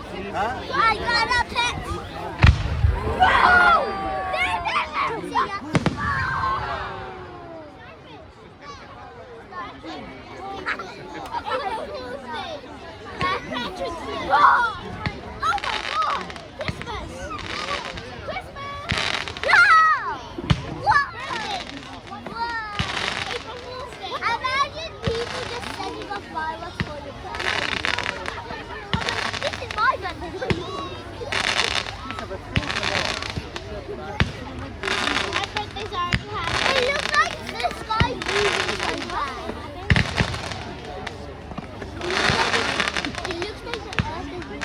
I got a pet. Whoa! Oh my God! Christmas! Christmas! No! What? Imagine people just sending off fireworks for your birthday. This is my birthday. My birthday's already happened. It looks like the sky moving sometimes. It looks like the earth is moving.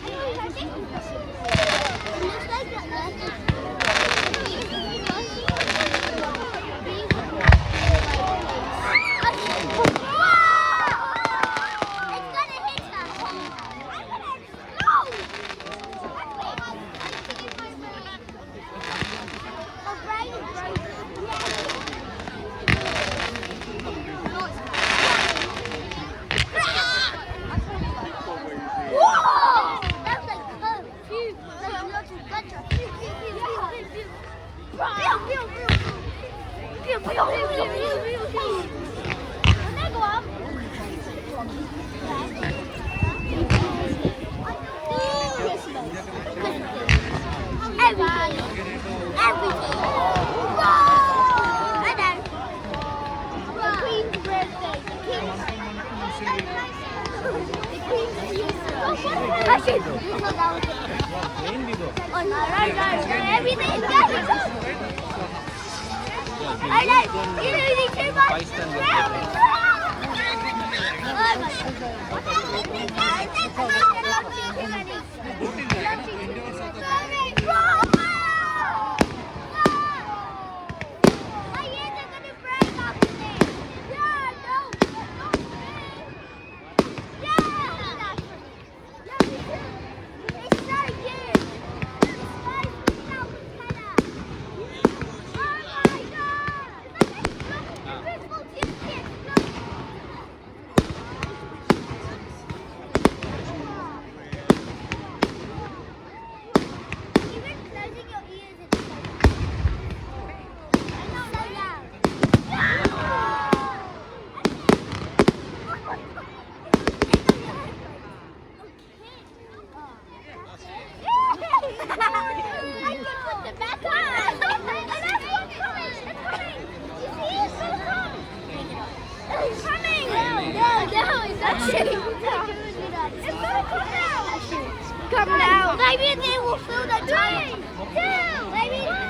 It looks like the earth is come now. Maybe they will fill the time. Maybe.